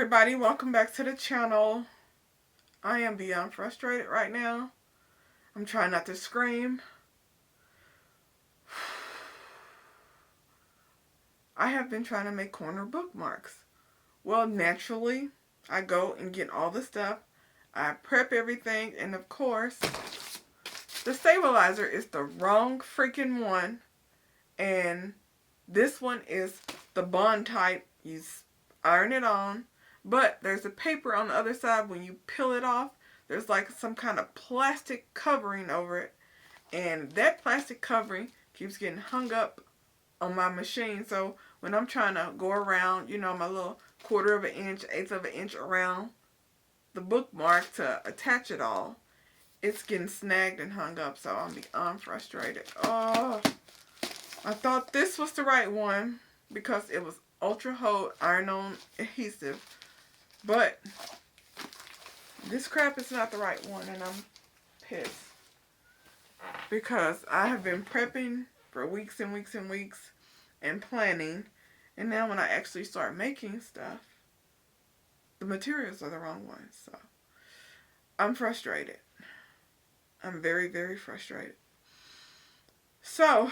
everybody, welcome back to the channel. I am beyond frustrated right now. I'm trying not to scream. I have been trying to make corner bookmarks. Well, naturally, I go and get all the stuff. I prep everything, and of course, the stabilizer is the wrong freaking one. And this one is the bond type. You iron it on. But there's a paper on the other side. When you peel it off, there's like some kind of plastic covering over it. And that plastic covering keeps getting hung up on my machine. So when I'm trying to go around, you know, my little 1/4 of an inch, 1/8 of an inch around the bookmark to attach it all, it's getting snagged and hung up. So I'm beyond frustrated. Oh, I thought this was the right one because it was ultra hold iron-on adhesive. But this crap is not the right one, and I'm pissed. Because I have been prepping for weeks and weeks and weeks and planning. And now when I actually start making stuff, the materials are the wrong ones. So I'm frustrated. I'm very, very frustrated. So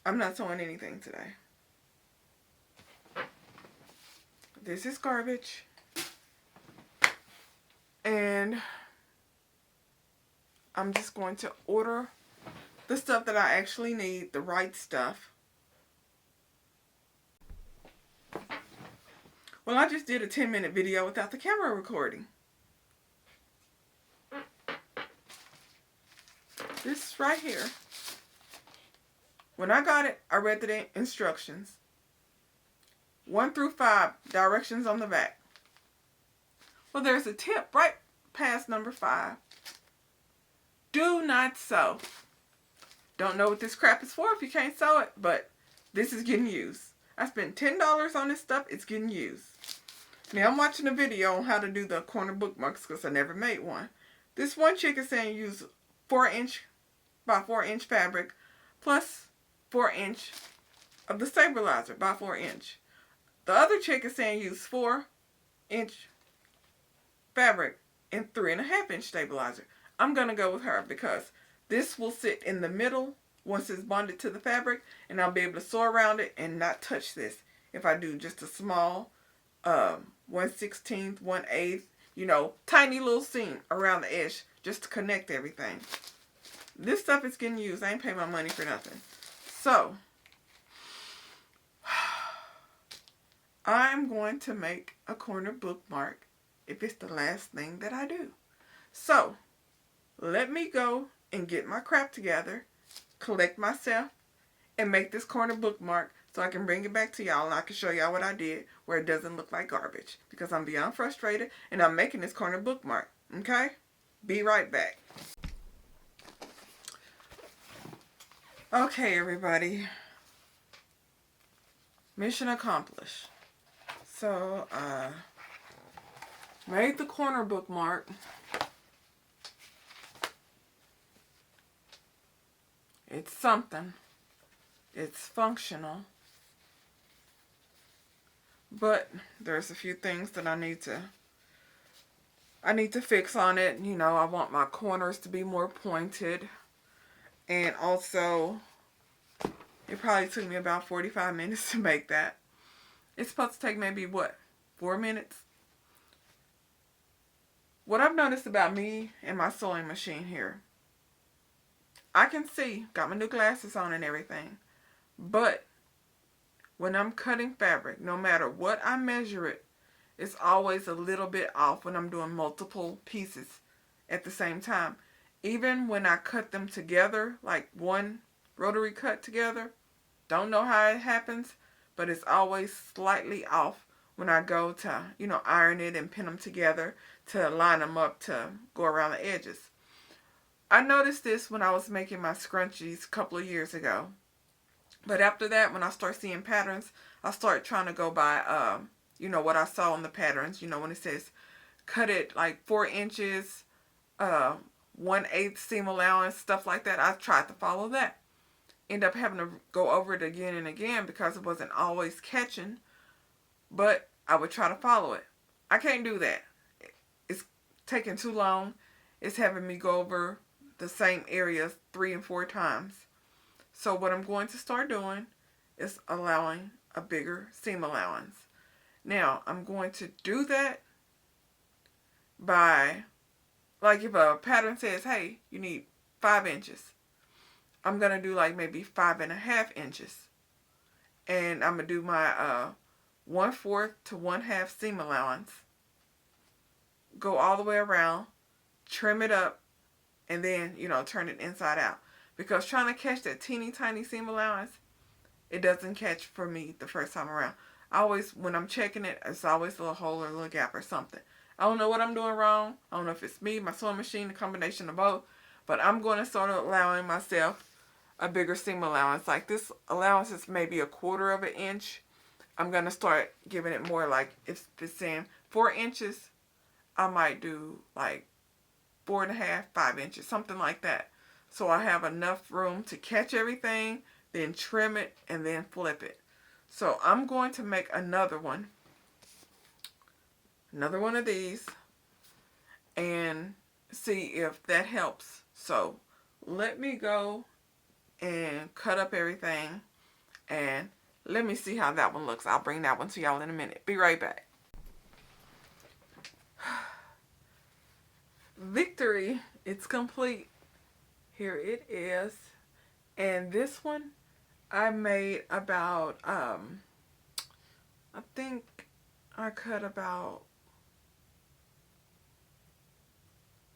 I'm not sewing anything today. This is garbage. And I'm just going to order the stuff that I actually need, the right stuff. Well, I just did a 10-minute video without the camera recording. This right here. When I got it, I read the instructions. 1 through 5, directions on the back. Well, there's a tip right past number 5. Do not sew. Don't know what this crap is for if you can't sew it, but this is getting used. I spent $10 on this stuff. It's getting used. Now, I'm watching a video on how to do the corner bookmarks because I never made one. This one chick is saying use 4-inch by 4-inch fabric plus 4-inch of the stabilizer by 4-inch. The other chick is saying use 4-inch fabric and 3.5-inch stabilizer. I'm going to go with her because this will sit in the middle once it's bonded to the fabric, and I'll be able to sew around it and not touch this if I do just a small 1/16, 1/8, you know, tiny little seam around the edge just to connect everything. This stuff is getting used. I ain't paying my money for nothing. So I'm going to make a corner bookmark if it's the last thing that I do. So let me go and get my crap together, collect myself, and make this corner bookmark so I can bring it back to y'all and I can show y'all what I did where it doesn't look like garbage. Because I'm beyond frustrated and I'm making this corner bookmark. Okay? Be right back. Okay, everybody. Mission accomplished. So, made the corner bookmark. It's something. It's functional. But there's a few things that I need to fix on it. You know, I want my corners to be more pointed. And also, it probably took me about 45 minutes to make that. It's supposed to take maybe, what, 4 minutes? What I've noticed about me and my sewing machine here, I can see, got my new glasses on and everything, but when I'm cutting fabric, no matter what I measure it, it's always a little bit off when I'm doing multiple pieces at the same time. Even when I cut them together, like one rotary cut together, don't know how it happens, but it's always slightly off when I go to, you know, iron it and pin them together to line them up to go around the edges. I noticed this when I was making my scrunchies a couple of years ago. But after that, when I start seeing patterns, I start trying to go by, you know, what I saw on the patterns. You know, when it says cut it like 4 inches 1/8 seam allowance, stuff like that. I tried to follow that. End up having to go over it again and again because it wasn't always catching, but I would try to follow it. I can't do that. It's taking too long. It's having me go over the same areas 3 and 4 times. So what I'm going to start doing is allowing a bigger seam allowance. Now, I'm going to do that by, like if a pattern says, hey, you need 5 inches. I'm going to do like maybe 5.5 inches. And I'm going to do my 1/4 to 1/2 seam allowance. Go all the way around, trim it up, and then, turn it inside out. Because trying to catch that teeny tiny seam allowance, it doesn't catch for me the first time around. I always, when I'm checking it, it's always a little hole or a little gap or something. I don't know what I'm doing wrong. I don't know if it's me, my sewing machine, a combination of both. But I'm going to start allowing myself a bigger seam allowance. Like this allowance is maybe 1/4 inch. I'm going to start giving it more, like if it's saying 4 inches, I might do like 4.5, 5 inches, something like that. So I have enough room to catch everything, then trim it, and then flip it. So I'm going to make another one of these, and see if that helps. So let me go and cut up everything, and let me see how that one looks. I'll bring that one to y'all in a minute. Be right back. Victory, it's complete. Here it is. And this one I made about I think I cut about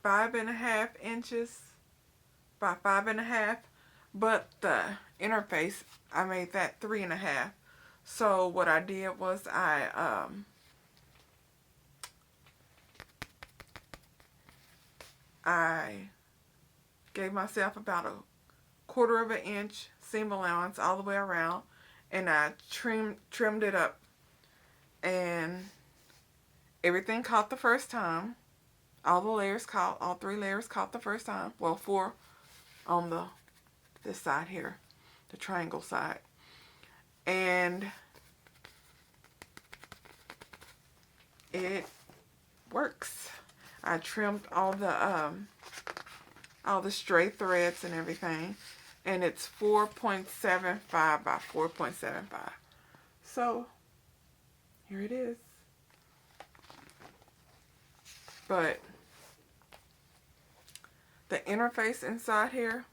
5.5 inches by 5.5, but the interface I made that 3.5. So what I did was I gave myself about 1/4 inch seam allowance all the way around, and I trimmed it up, and everything caught the first time. All 3 layers caught the first time. Well, 4 on this side here, the triangle side. And it works. I trimmed all the stray threads and everything, and it's 4.75 by 4.75. So here it is. But the interface inside here,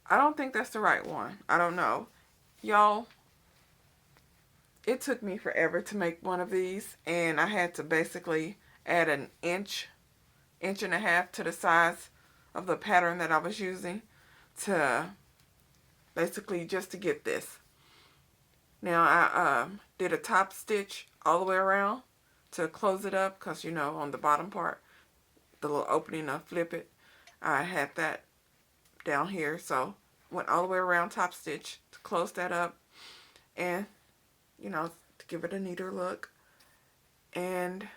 I don't think that's the right one. I don't know. Y'all, it took me forever to make one of these, and I had to basically add an inch and a half to the size of the pattern that I was using to basically just to get this. Now I did a top stitch all the way around to close it up, because on the bottom part, the little opening to flip it, I had that down here, so went all the way around top stitch to close that up, and to give it a neater look. And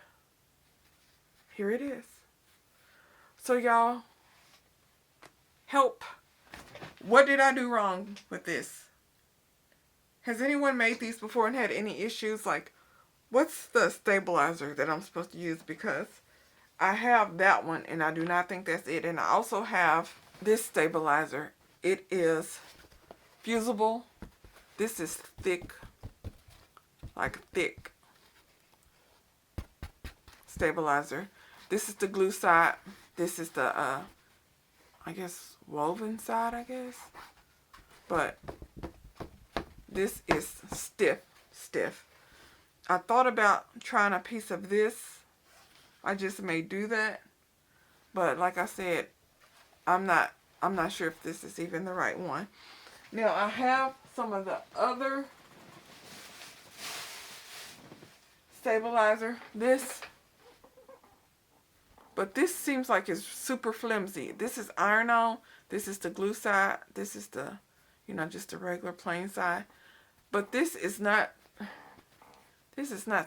here it is. So y'all, help. What did I do wrong with this? Has anyone made these before and had any issues? Like, what's the stabilizer that I'm supposed to use? Because I have that one, and I do not think that's it. And I also have this stabilizer. It is fusible. This is thick, like thick stabilizer. This is the glue side. This is the, I guess, woven side, I guess. But this is stiff. I thought about trying a piece of this. I just may do that. But like I said, I'm not sure if this is even the right one. Now I have some of the other stabilizer. But this seems like it's super flimsy. This is iron-on. This is the glue side. This is the, just the regular plain side. But this is not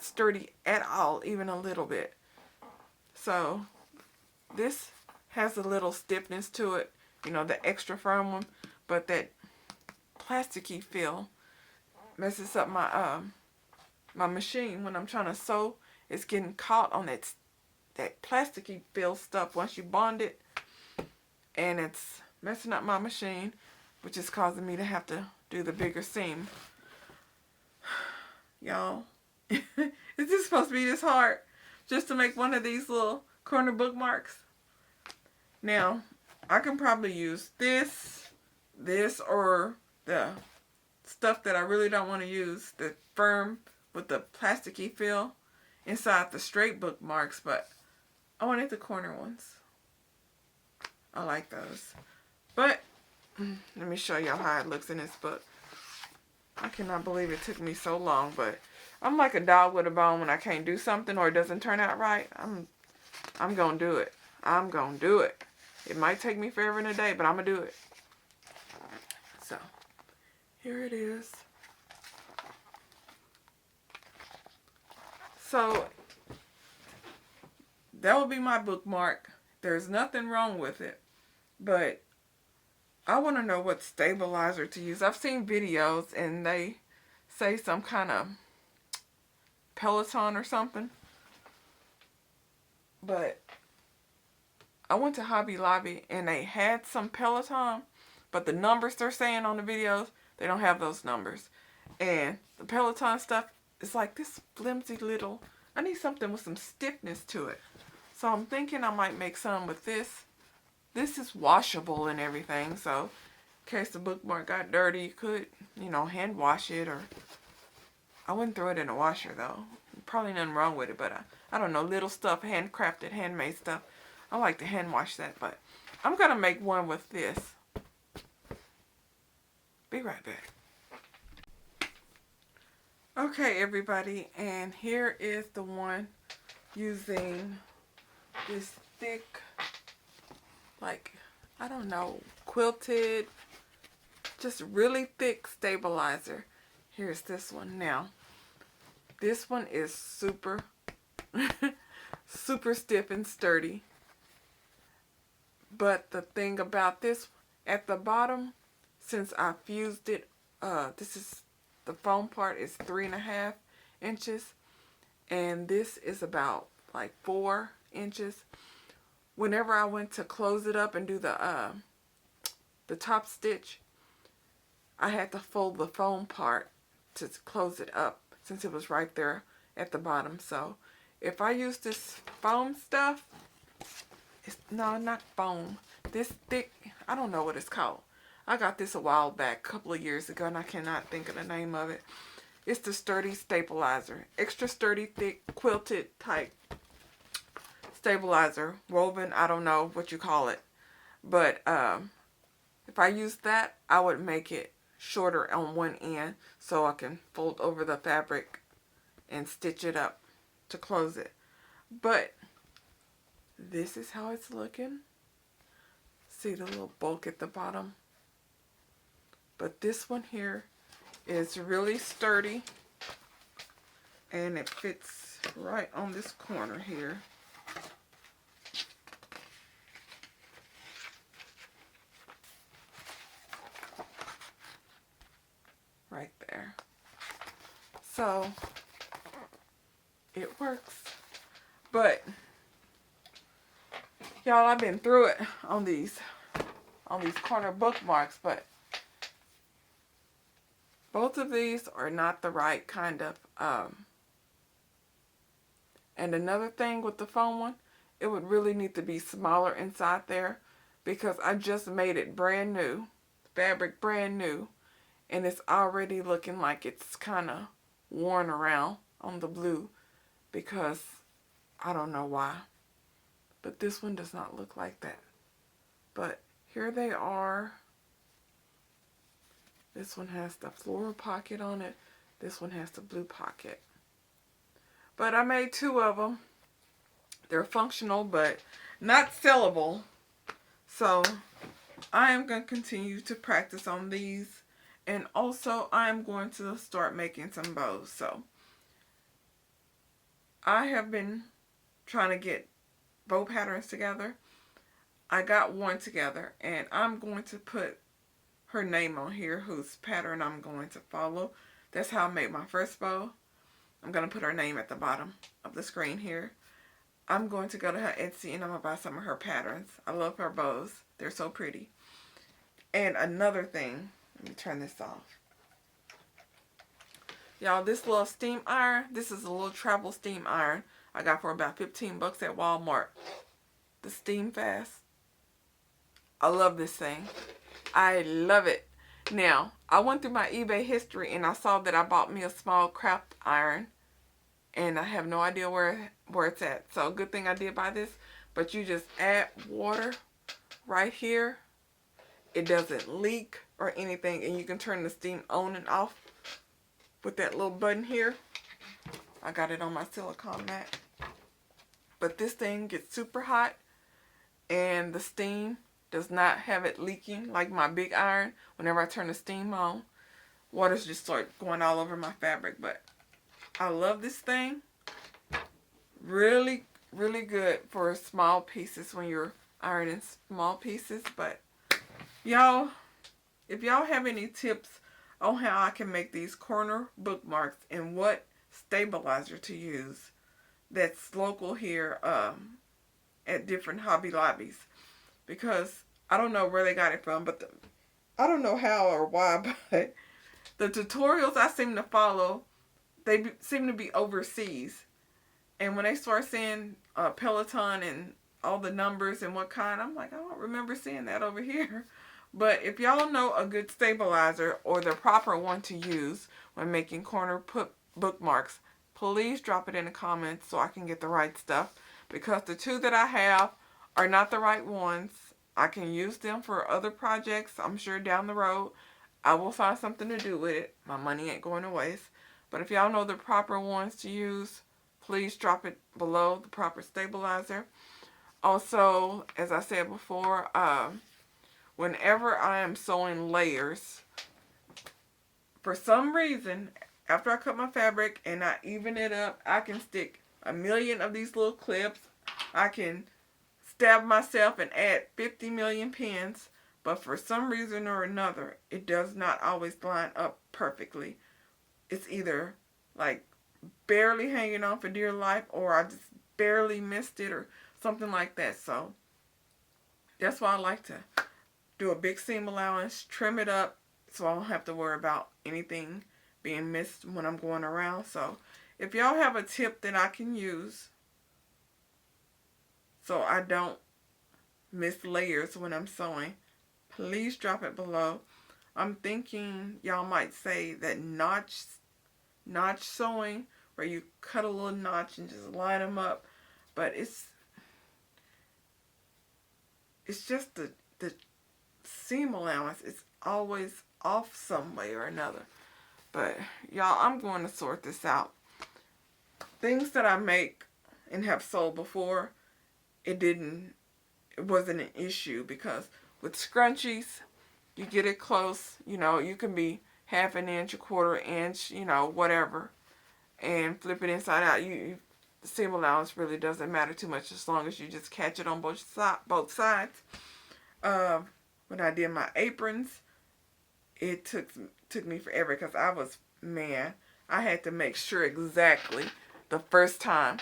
sturdy at all, even a little bit. So, This has a little stiffness to it, you know, the extra firm one, but that plasticky feel messes up my my machine when I'm trying to sew. It's getting caught on that plasticky feel stuff once you bond it, and it's messing up my machine, which is causing me to have to do the bigger seam. Y'all, is this supposed to be this hard just to make one of these little corner bookmarks? Now, I can probably use this, or the stuff that I really don't want to use, the firm with the plasticky feel inside the straight bookmarks, but I wanted the corner ones. I like those. But let me show y'all how it looks in this book. I cannot believe it took me so long, but I'm like a dog with a bone. When I can't do something or it doesn't turn out right, I'm gonna do it. I'm gonna do it. It might take me forever and a day, but I'm gonna do it. So here it is. So that will be my bookmark. There's nothing wrong with it, but I want to know what stabilizer to use. I've seen videos and they say some kind of Peloton or something, but I went to Hobby Lobby and they had some Peloton, but the numbers they're saying on the videos, they don't have those numbers. And the Peloton stuff is like this flimsy little, I need something with some stiffness to it. So I'm thinking I might make some with this. This is washable and everything, so in case the bookmark got dirty, you could, you know, hand wash it, or I wouldn't throw it in a washer though. Probably nothing wrong with it, but I don't know, little stuff, handcrafted, handmade stuff. I like to hand wash that, but I'm gonna make one with this. Be right back. Okay, everybody, and here is the one using this thick, like, I don't know, quilted, just really thick stabilizer. Here's this one. Now, this one is super, super stiff and sturdy. But the thing about this, at the bottom, since I fused it, this is, the foam part is 3.5 inches. And this is about like 4 inches. Whenever I went to close it up and do the top stitch, I had to fold the foam part to close it up since it was right there at the bottom. So if I use this foam stuff, no, not foam, this thick, I don't know what it's called. I got this a while back, a couple of years ago, and I cannot think of the name of it. It's the sturdy stabilizer, extra sturdy, thick, quilted type stabilizer, woven, I don't know what you call it. But if I use that, I would make it shorter on one end so I can fold over the fabric and stitch it up to close it. But this is how it's looking. See the little bulk at the bottom? But this one here is really sturdy, and it fits right on this corner here. Right there. So it works. But y'all, I've been through it on these corner bookmarks, but both of these are not the right kind of and another thing with the foam one, it would really need to be smaller inside there, because I just made it brand new, fabric brand new, and it's already looking like it's kind of worn around on the blue, because I don't know why. But this one does not look like that. But here they are. This one has the floral pocket on it. This one has the blue pocket. But I made 2 of them. They're functional, but not sellable. So I am going to continue to practice on these. And also, I am going to start making some bows. So I have been trying to get bow patterns together. I got one together, and I'm going to put her name on here, whose pattern I'm going to follow. That's how I made my first bow. I'm going to put her name at the bottom of the screen here. I'm going to go to her Etsy and I'm going to buy some of her patterns. I love her bows. They're so pretty. And another thing, let me turn this off. Y'all, this little steam iron, this is a little travel steam iron I got for about 15 bucks at Walmart. The Steam Fast. I love this thing. I love it. Now, I went through my eBay history and I saw that I bought me a small craft iron. And I have no idea where it's at. So, good thing I did buy this. But you just add water right here. It doesn't leak or anything. And you can turn the steam on and off with that little button here. I got it on my silicone mat. But this thing gets super hot. And the steam does not have it leaking like my big iron. Whenever I turn the steam on, water's just start going all over my fabric. But I love this thing. Really, really good for small pieces when you're ironing small pieces. But y'all, if y'all have any tips on how I can make these corner bookmarks and what stabilizer to use that's local here at different Hobby Lobbies, because I don't know where they got it from, but I don't know how or why, but the tutorials I seem to follow, they seem to be overseas. And when they start saying Peloton and all the numbers and what kind, I'm like, I don't remember seeing that over here. But if y'all know a good stabilizer or the proper one to use when making corner bookmarks, please drop it in the comments so I can get the right stuff. Because the two that I have are not the right ones. I can use them for other projects. I'm sure down the road I will find something to do with it. My money ain't going to waste. But if y'all know the proper ones to use, please drop it below, the proper stabilizer. Also, as I said before, whenever I am sewing layers, for some reason, after I cut my fabric and I even it up, I can stick a million of these little clips. I can stab myself and add 50 million pins. But for some reason or another, it does not always line up perfectly. It's either like barely hanging on for dear life, or I just barely missed it or something like that. So that's why I like to do a big seam allowance, trim it up so I don't have to worry about anything being missed when I'm going around. So if y'all have a tip that I can use so I don't miss layers when I'm sewing, please drop it below. I'm thinking y'all might say that notch sewing, where you cut a little notch and just line them up, but it's just the seam allowance. It's always off some way or another. But y'all, I'm going to sort this out. Things that I make and have sold before, it wasn't an issue, because with scrunchies, you get it close, you can be half an inch, a quarter inch, whatever, and flip it inside out. The seam allowance really doesn't matter too much as long as you just catch it on both sides. When I did my aprons, it took me forever, because I had to make sure exactly the first time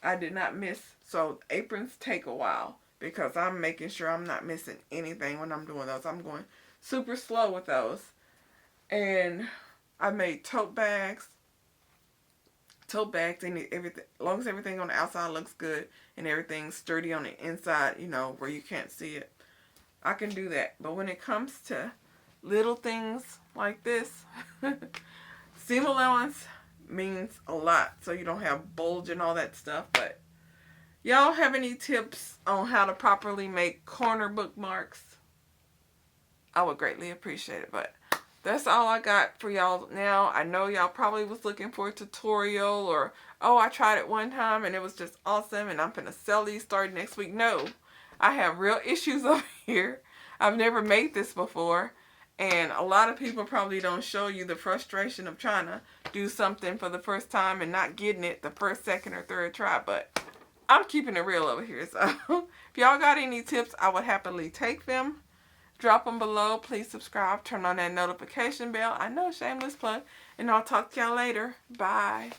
I did not miss. So aprons take a while, because I'm making sure I'm not missing anything when I'm doing those. I'm going super slow with those. And I made tote bags and everything. As long as everything on the outside looks good and everything's sturdy on the inside, where you can't see it, I can do that. But when it comes to little things like this, seam allowance means a lot, so you don't have bulge and all that stuff. But y'all have any tips on how to properly make corner bookmarks? I would greatly appreciate it. But that's all I got for y'all now. I know y'all probably was looking for a tutorial, or, oh, I tried it one time and it was just awesome and I'm going to sell these starting next week. No, I have real issues over here. I've never made this before. And a lot of people probably don't show you the frustration of trying to do something for the first time and not getting it the first, second, or third try. But I'm keeping it real over here. So if y'all got any tips, I would happily take them. Drop them below. Please subscribe. Turn on that notification bell. I know, shameless plug. And I'll talk to y'all later. Bye.